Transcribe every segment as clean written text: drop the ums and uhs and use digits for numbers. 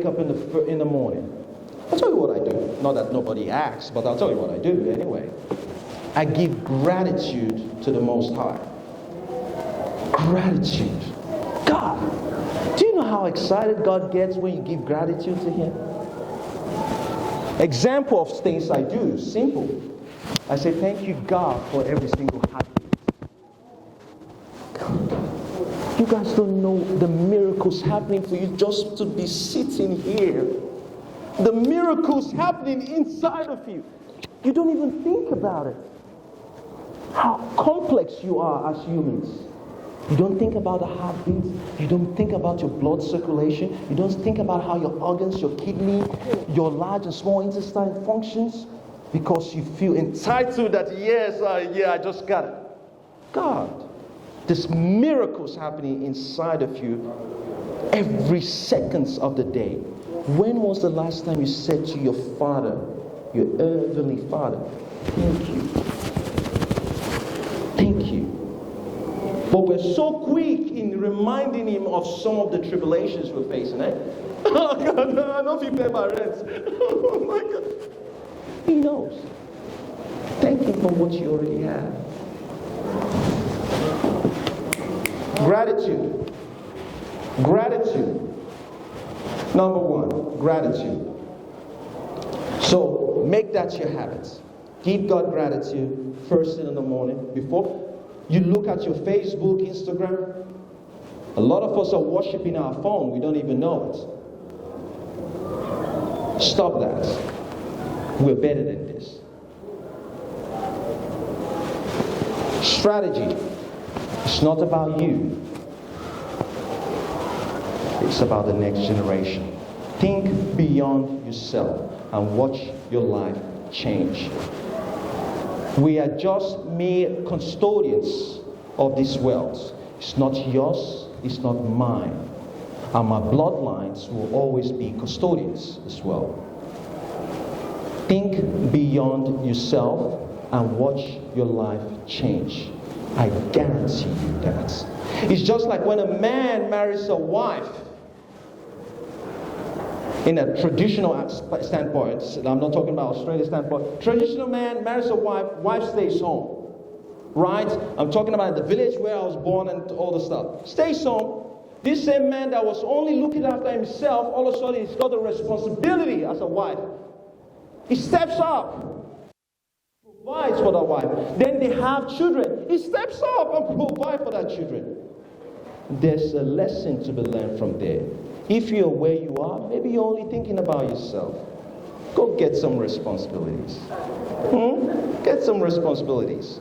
up in the morning, I'll tell you what I do. Not that nobody asks, but I'll tell you what I do anyway. I give gratitude to the Most High. Gratitude. God. Do you know how excited God gets when you give gratitude to Him? Example of things I do, simple. I say, thank you, God, for every single happiness. You guys don't know the miracles happening for you just to be sitting here. The miracles happening inside of you. You don't even think about it. How complex you are as humans. You don't think about the heartbeat. You don't think about your blood circulation. You don't think about how your organs, your kidney, your large and small intestine functions, because you feel entitled that, yes, I just got it. God. There's miracles happening inside of you every second of the day. When was the last time you said to your Father, your heavenly Father, thank you. Thank you. But we're so quick in reminding Him of some of the tribulations we're facing, eh? Oh God, I know if you pay my rent. Oh my God. He knows. Thank Him for what you already have. Gratitude. Gratitude. Number one, gratitude. So make that your habit. Give God gratitude first thing in the morning. Before you look at your Facebook, Instagram, a lot of us are worshiping our phone. We don't even know it. Stop that. We're better than this. Strategy. It's not about you. It's about the next generation. Think beyond yourself and watch your life change. We are just mere custodians of this wealth. It's not yours, it's not mine. And my bloodlines will always be custodians as well. Think beyond yourself and watch your life change. I guarantee you that. It's just like when a man marries a wife. In a traditional standpoint, I'm not talking about Australian standpoint. Traditional man marries a wife, wife stays home. Right? I'm talking about the village where I was born and all the stuff. Stays home. This same man that was only looking after himself, all of a sudden he's got a responsibility as a wife. He steps up. Provides for the wife. Then they have children. He steps up and provides for that children. There's a lesson to be learned from there. If you're where you are, maybe you're only thinking about yourself. Go get some responsibilities. Get some responsibilities.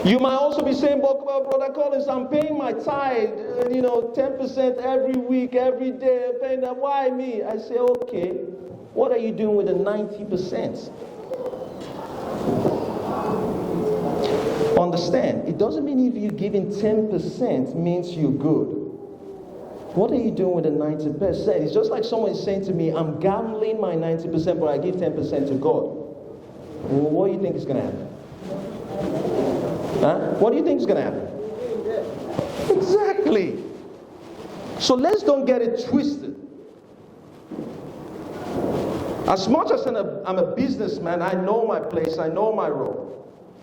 You might also be saying, well, Brother Collins, I'm paying my tithe, 10% every week, every day. I'm paying that. Why me? I say, okay, what are you doing with the 90%? Understand, it doesn't mean if you're giving 10% means you're good. What are you doing with the 90%? It's just like someone is saying to me, I'm gambling my 90%, but I give 10% to God. Well, what do you think is going to happen? Huh? What do you think is going to happen? Exactly. So let's don't get it twisted. As much as I'm a businessman, I know my place, I know my role.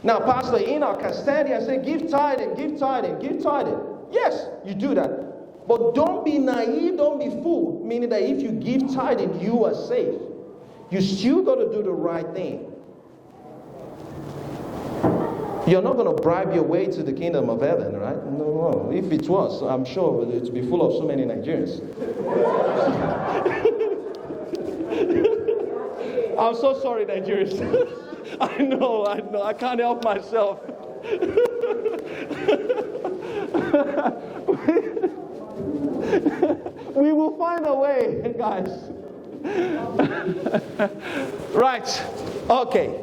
Now, Pastor Enoch can stand here and say, give tithing, give tithing, give tithing. Yes, you do that. But don't be naive, don't be fooled. Meaning that if you give tithing, you are safe. You still got to do the right thing. You're not going to bribe your way to the kingdom of heaven, right? No. If it was, I'm sure it would be full of so many Nigerians. I'm so sorry, Nigerians. I know. I can't help myself. We will find a way, guys. Right. Okay.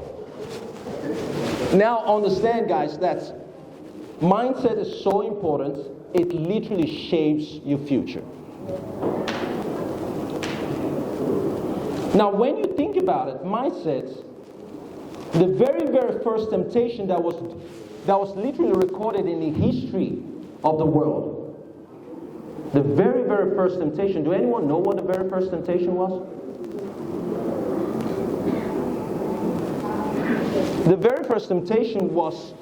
Now understand, guys, that mindset is so important. It literally shapes your future. Now, when you think about it, mindset, the very, very first temptation that was literally recorded in the history of the world The very, very first temptation. Do anyone know what the very first temptation was? The very first temptation was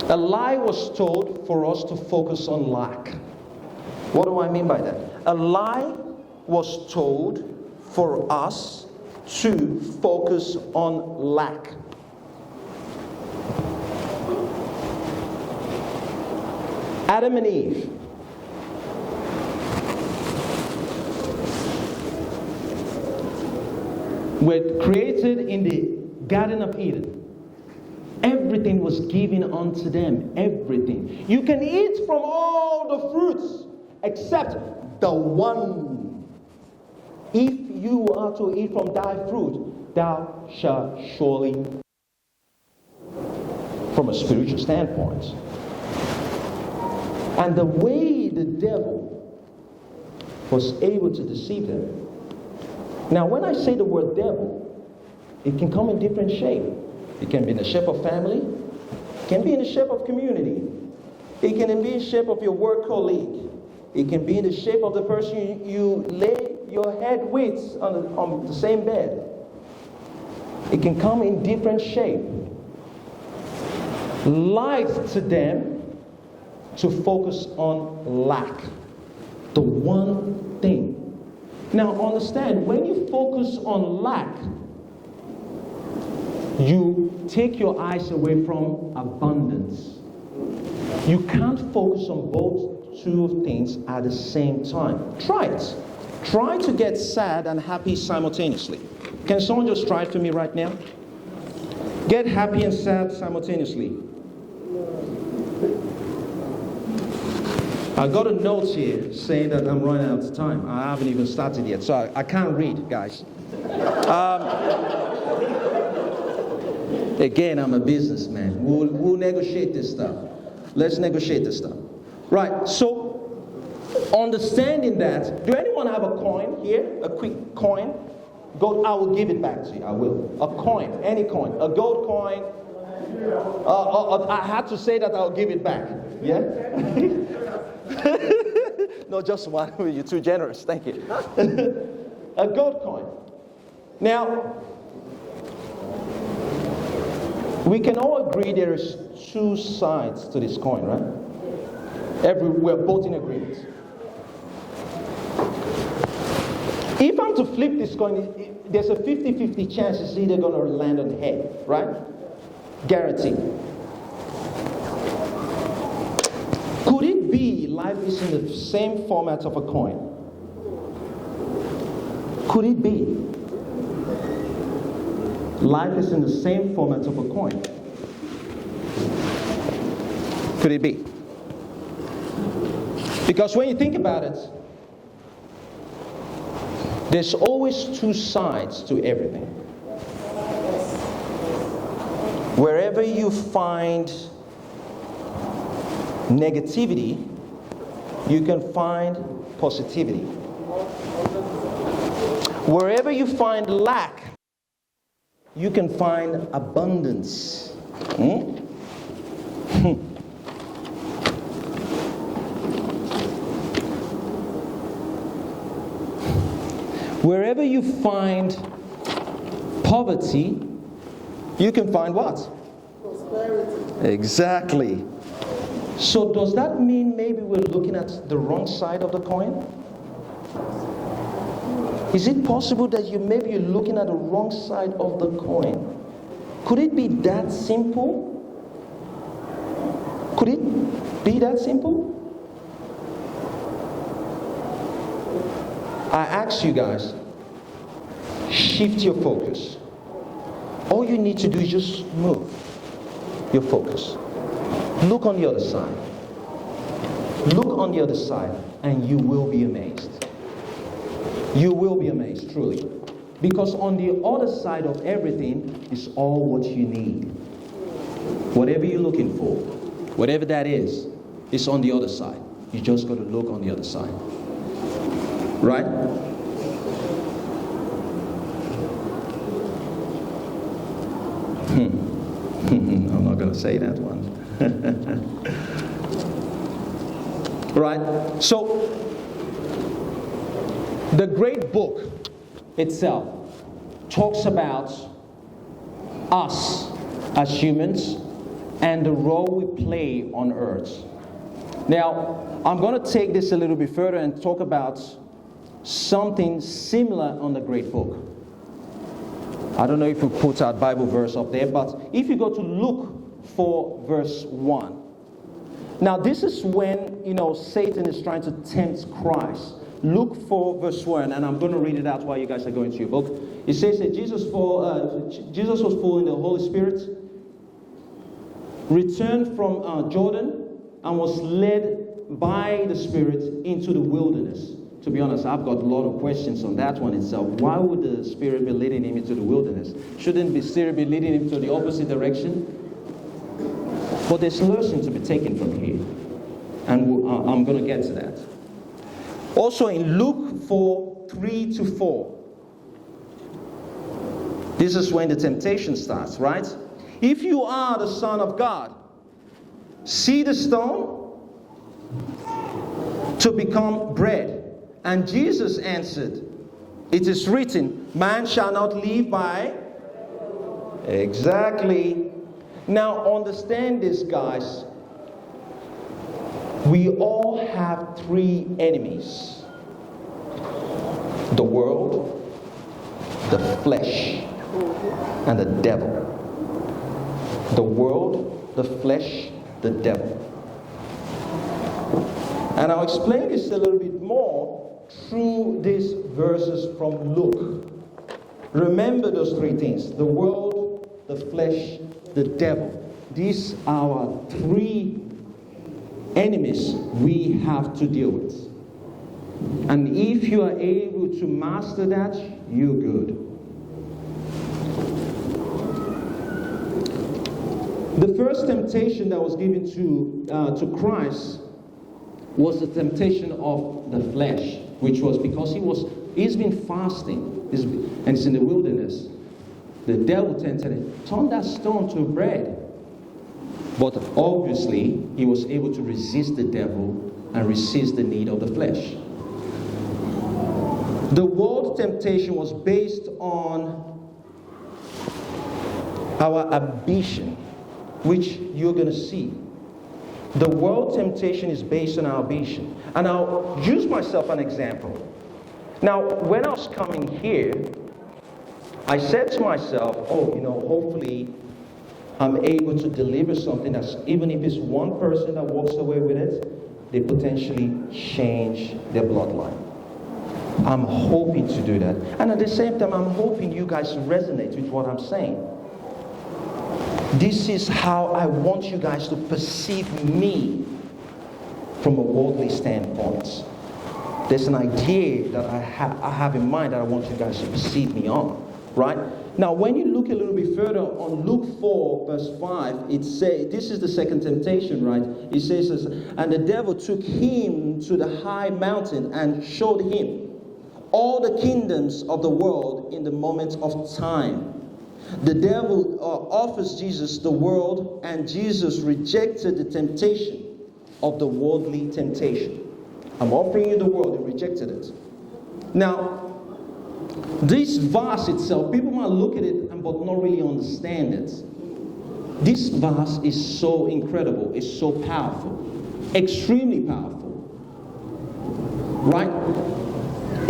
a lie was told for us to focus on lack. What do I mean by that? A lie was told for us to focus on lack. Adam and Eve. Were created in the Garden of Eden. Everything was given unto them. Everything. You can eat from all the fruits except the one. If you are to eat from thy fruit, thou shalt surely. From a spiritual standpoint. And the way the devil was able to deceive them. Now, when I say the word devil, it can come in different shape. It can be in the shape of family. It can be in the shape of community. It can be in the shape of your work colleague. It can be in the shape of the person you lay your head with on the same bed. It can come in different shape. Lies to them to focus on lack. The one thing. Now understand, when you focus on lack, you take your eyes away from abundance. You can't focus on both two things at the same time. Try it. Try to get sad and happy simultaneously. Can someone just try it for me right now? Get happy and sad simultaneously. I got a note here saying that I'm running out of time. I haven't even started yet, so I can't read, guys. Again, I'm a businessman. We'll negotiate this stuff. Let's negotiate this stuff. Right, so understanding that, do anyone have a coin here? A quick coin? Gold, I will give it back to you. I will. A coin, any coin. A gold coin. I had to say that I'll give it back. Yeah? No, just one. You're too generous. Thank you. A gold coin. Now, we can all agree there is two sides to this coin, right? We're both in agreement. If I'm to flip this coin, there's a 50-50 chance it's either going to land on the head, right? Guaranteed. Could it be life is in the same format of a coin? Could it be? Life is in the same format of a coin. Could it be? Because when you think about it, there's always two sides to everything. Wherever you find negativity, you can find positivity. Wherever you find lack, you can find abundance. Wherever you find poverty, you can find what? Prosperity. Exactly. So does that mean maybe we're looking at the wrong side of the coin? Is it possible that maybe you're looking at the wrong side of the coin? Could it be that simple? Could it be that simple? I ask you guys, shift your focus. All you need to do is just move your focus. Look on the other side. Look on the other side, and you will be amazed. You will be amazed, truly. Because on the other side of everything is all what you need. Whatever you're looking for, whatever that is, it's on the other side. You just got to look on the other side. Right? I'm not going to say that one. Right? So, the great book itself talks about us as humans and the role we play on earth. Now, I'm going to take this a little bit further and talk about something similar on the great book. I don't know if we put our Bible verse up there, but if you go to Luke 4 verse 1. Now, this is when, Satan is trying to tempt Christ. Luke 4 verse 1, and I'm going to read it out while you guys are going to your book. It says that Jesus was full in the Holy Spirit, returned from Jordan, and was led by the Spirit into the wilderness. To be honest, I've got a lot of questions on that one itself. Why would the Spirit be leading him into the wilderness? Shouldn't the Spirit be leading him to the opposite direction? But there's lesson to be taken from here. And I'm going to get to that. Also in Luke 4, 3-4. This is when the temptation starts, right? If you are the Son of God, see the stone to become bread. And Jesus answered, it is written, man shall not live by... Exactly. Now understand this, guys. We all have three enemies. The world, the flesh, and the devil. The world, the flesh, the devil. And I'll explain this a little bit more through these verses from Luke. Remember those three things: the world, the flesh, the devil. These are our three enemies we have to deal with. And if you are able to master that, you're good. The first temptation that was given to Christ was the temptation of the flesh, which was because he's been fasting and it's in the wilderness. The devil tempted him, turn that stone to bread. But obviously, he was able to resist the devil and resist the need of the flesh. The world temptation was based on our ambition, which you're going to see. The world temptation is based on our ambition. And I'll use myself an example. Now, when I was coming here, I said to myself, hopefully I'm able to deliver something that's, even if it's one person that walks away with it, they potentially change their bloodline. I'm hoping to do that. And at the same time, I'm hoping you guys resonate with what I'm saying. This is how I want you guys to perceive me from a worldly standpoint. There's an idea that I have in mind that I want you guys to perceive me on, right? Now, when you look a little bit further on Luke 4, verse 5, it says, this is the second temptation, right? It says, and the devil took him to the high mountain and showed him all the kingdoms of the world in the moment of time. The devil offers Jesus the world, and Jesus rejected the temptation of the worldly temptation. I'm offering you the world, and rejected it. Now, this verse itself, people might look at it but not really understand it. This verse is so incredible, it's so powerful, extremely powerful. Right?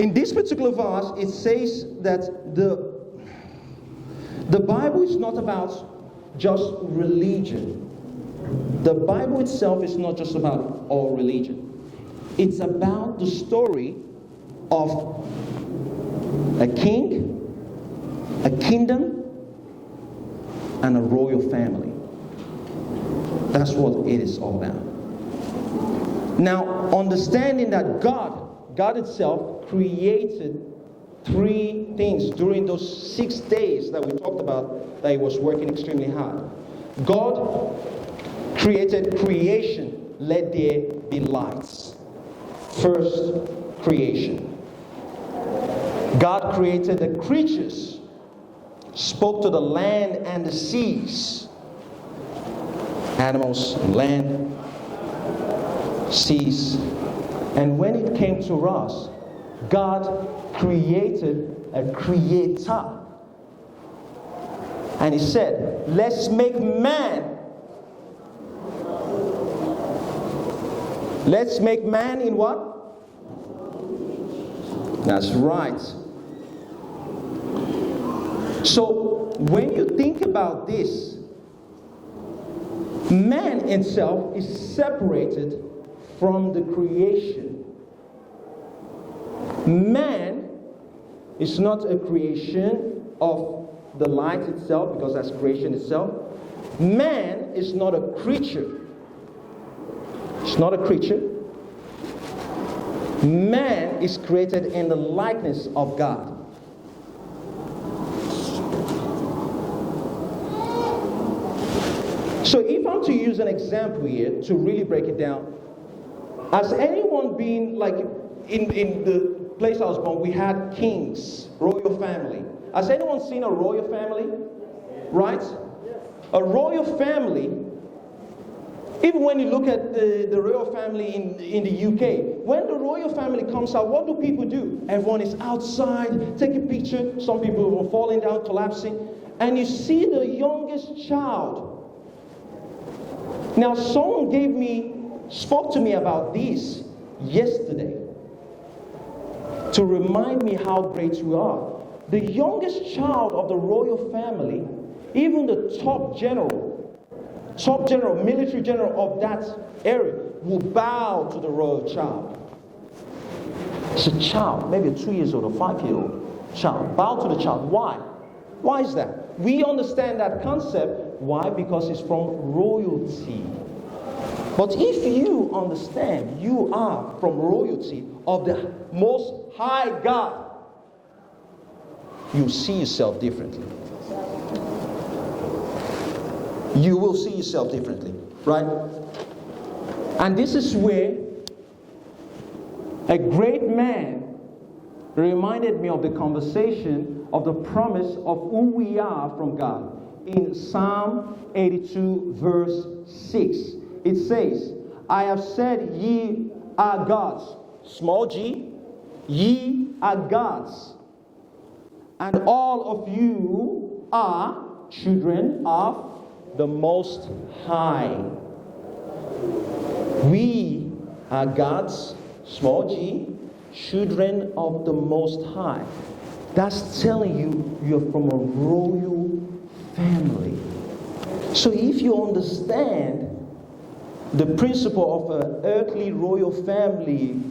In this particular verse, it says that the Bible is not about just religion. The Bible itself is not just about all religion. It's about the story of a king, a kingdom, and a royal family. That's what it is all about. Now, understanding that God itself created three things during those 6 days that we talked about, that he was working extremely hard. God created creation. Let there be lights. First creation. God created the creatures, spoke to the land and the seas. animals, land, seas. And when it came to us, God created a creator. And he said, let's make man. Let's make man in what? That's right. So when you think about this, man itself is separated from the creation. Man is not a creation of the light itself, because that's creation itself. Man is not a creature. It's not a creature. Man is created in the likeness of God. So if I'm to use an example here to really break it down, has anyone been, like, in the place I was born, we had kings, royal family. Has anyone seen a royal family? Right? A royal family, even when you look at the royal family in the UK, when the royal family comes out, what do people do? Everyone is outside, take a picture. Some people are falling down, collapsing. And you see the youngest child. Now, someone spoke to me about this yesterday to remind me how great we are. The youngest child of the royal family, even the top general, military general of that area, will bow to the royal child. It's a child, maybe a 2 years old or 5-year-old child. Bow to the child. Why? Why is that? We understand that concept. Why? Because it's from royalty. But if you understand you are from royalty of the Most High God, you see yourself differently. You will see yourself differently, right? And this is where a great man reminded me of the conversation of the promise of who we are from God. In Psalm 82 verse 6, it says, I have said ye are gods, small g, ye are gods, and all of you are children of the Most High. We are gods, small g, children of the Most High. That's telling you you're from a royal family. So if you understand the principle of an earthly royal family,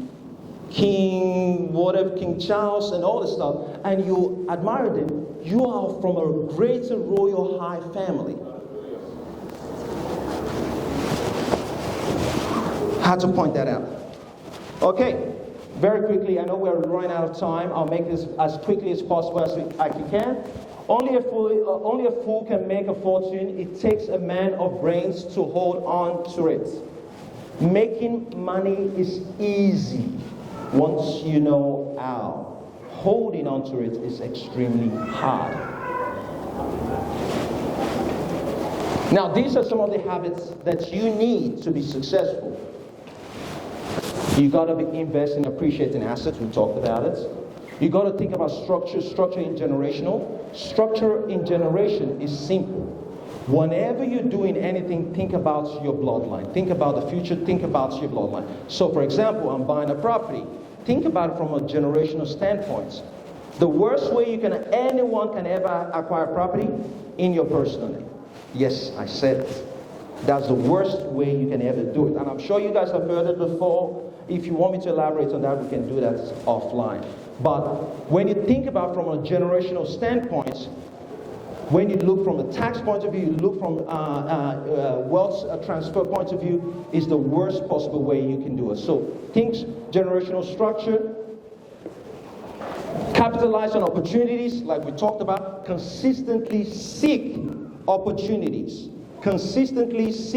King, whatever, King Charles and all this stuff, and you admire them, you are from a greater royal high family. Had to point that out. Okay, very quickly, I know we're running out of time. I'll make this as quickly as possible as I can. Only a fool can make a fortune. It takes a man of brains to hold on to it. Making money is easy once you know how. Holding on to it is extremely hard. Now, these are some of the habits that you need to be successful. You got to invest in appreciating assets. We talked about it. You got to think about structure in generational. Structure in generation is simple. Whenever you're doing anything, think about your bloodline. Think about the future. Think about your bloodline. So, for example, I'm buying a property. Think about it from a generational standpoint. The worst way anyone can ever acquire property, in your personal name. Yes, I said it. That's the worst way you can ever do it. And I'm sure you guys have heard it before. If you want me to elaborate on that, we can do that offline. But when you think about from a generational standpoint, when you look from a tax point of view, you look from wealth transfer point of view, is the worst possible way you can do it. So think generational structure, capitalize on opportunities, like we talked about, consistently seek opportunities. Consistently seek